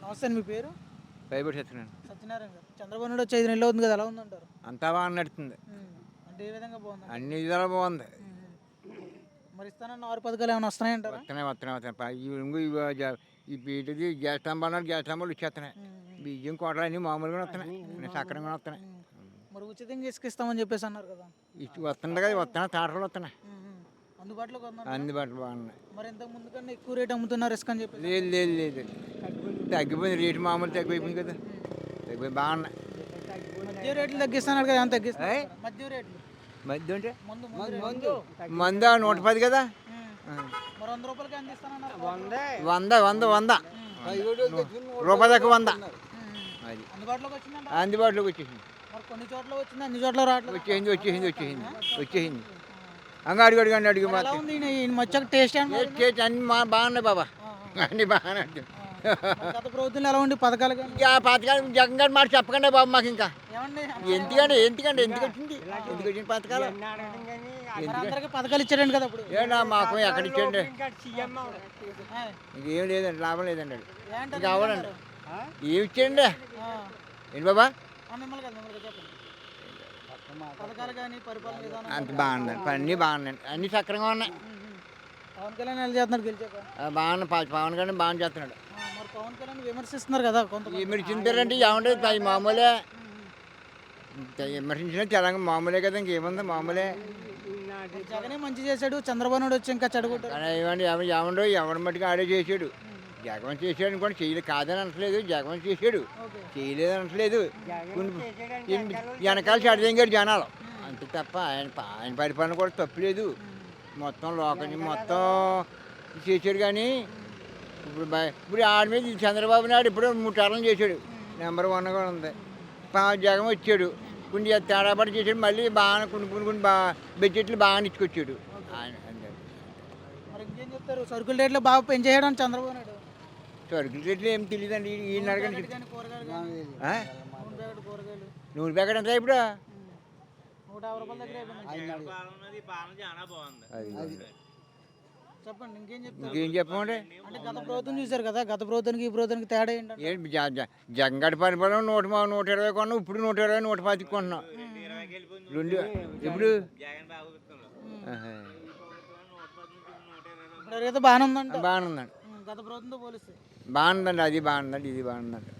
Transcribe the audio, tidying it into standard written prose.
నమస్తే అండి. మీ పేరు? భయపడి చెప్తున్నాను. సత్యనారాయణ గారు. చంద్రబాబు నాయుడు వచ్చి 5 నెలలు అవుతుంది కదా! ఎలా ఉందంటారు? అంతా బాగా నడుస్తుంది. అంటే ఏ విధంగా బాగుందంటారు? అన్ని విధాలా బాగుంది. మరి ఇస్తానన్న 6 పథకాలు ఏమైనా వస్తున్నాయంటారా? వస్తున్నాయి. ఈ వీటిది గ్యాస్ స్తంభాలు వచ్చేస్తున్నాయి. బియ్యం కోటలు అన్నీ మామూలుగా వస్తున్నాయి. అన్నీ సక్రంగా వస్తున్నాయి. మరి ఉచితంగా ఇసుక ఇస్తామని చెప్పేసి అన్నారు కదా! ఇటు వస్తుంది కదా, వస్తున్నాయి. తాటలు వస్తున్నాయి. అందుబాటులోకి ఉందా? అందుబాటులో బాగున్నాయి. మరి ఇంతకు ముందు కన్నా ఎక్కువ రేట్ అమ్ముతున్నారు ఇసుక అని చెప్పేసి. లేదు. తగ్గిపోయింది. రేటు మామూలు తగ్గిపోయింది కదా. తగ్గిపోయి బాగున్నాయి. మధ్య రేట్లు తగ్గిస్తున్నారు కదా! ఏమైనా తగ్గిస్తారు? మధ్య రేట్లు మధ్య అంటే ముందు మంద 110 కదా. మరి 100 రూపాయలకి ఎంత ఇస్తానన్నారు? 100 రూపాయల దాకా 100 అది అందుబాటులోకి వచ్చిందంట. అందుబాటులోకి వచ్చేసింది. మరి కొన్ని చోట్ల వచ్చింది, అన్ని చోట్ల రావట్లేదు. వచ్చేసింది. అడుగు ఎలా ఉంది ఈయన వచ్చాక టేస్ట్ అన్ని బాగున్నాయి బాబా. అన్ని బాగానే గత ప్రభుత్వంలో ఎలా ఉండి పథకాలు కానీ ఆ పథకాలు జగన్ గారు మాట చెప్పకండి బాబు మాకు ఇంకా. ఏమండి? ఎందుకు వచ్చింది పథకాలు? మరి అందరికీ పథకాలు ఇచ్చాడండి కదా ఇప్పుడు. ఏనా మాకు ఎక్కడ ఇచ్చండి? ఇంకేం లేదండి, లాభం లేదండి. అది ఇంకా అవ్వడండి. ఏమి ఇచ్చేయండి ఏంటి బాబా? పథకాలు కానీ పరిపాలన విధానం అంత బాగుందండి. అన్నీ బాగున్నాయండి. అన్నీ సక్రంగా ఉన్నాయి. పవన్ కళ్యాణ్ ఎలా చేస్తున్నాడు గెలిచాక? బాగున్నాయి. పవన్ కళ్యాణ్ బాగా చేస్తున్నాడు. మరి పవన్ కళ్యాణ్ విమర్శిస్తున్నారు కదా కొంత. విమర్శించారంటే ఏముండదు, అవి మామూలే. విమర్శించిన తెలంగాణ మామూలే కదా, ఇంకేముంది మామూలే. జగనే మంచి చేశాడు, చంద్రబాబు నాయుడు వచ్చి ఇంకా చెడగొట్టాడు. ఏమండో ఎవరి మట్టుకు ఆడే చేశాడు. జగన్ చేశాడు అనుకోండి, చేయలేదు కాదని అనట్లేదు. జగన్ చేశాడు, చేయలేదు అనట్లేదు. వెనకాల చెడదెంగారు జనాలు అంతే తప్ప ఆయన పరిపాలన కూడా తప్పులేదు. మొత్తం లోకల్ మొత్తం చేశాడు. కానీ ఇప్పుడు ఆడి మీద చంద్రబాబు నాయుడు ఇప్పుడు 3 టర్న్లు చేశాడు. నెంబర్ 1గా ఉంది. జగన్ వచ్చాడు, కొన్ని తేడాపడి చేశాడు. మళ్ళీ బాగా కొన్ని బడ్జెట్లు బాగా ఇచ్చుకొచ్చాడు ఆయన. మరి ఇంకేం చెప్తారు? సరుకుల రేట్లు బాగా పెంచేయడం చంద్రబాబు నాయుడు. సరుకుల రేట్లు ఏం తెలియదండి. ఈయన అడగండి. నూనె ప్యాకెట్ ఎంత ఇప్పుడు? 150 రూపాయల దగ్గర చెప్పండి. ఇంకేం చెప్పమండి? అంటే గత ప్రభుత్వం చూశారు కదా, గత ప్రభుత్వానికి ఈ ప్రభుత్వానికి తేడా ఏంటంటే జగన్ పరిపాలన 120 కొన్నాం. ఇప్పుడు 120, 110 కొంటున్నాం. రెండు ఇప్పుడు బాగానే ఉందండి. బాగానే ఉందండి. గత ప్రభుత్వంతో పోలిస్తే బాగుందండి. అది బాగుందండి, ఇది బాగుందండి.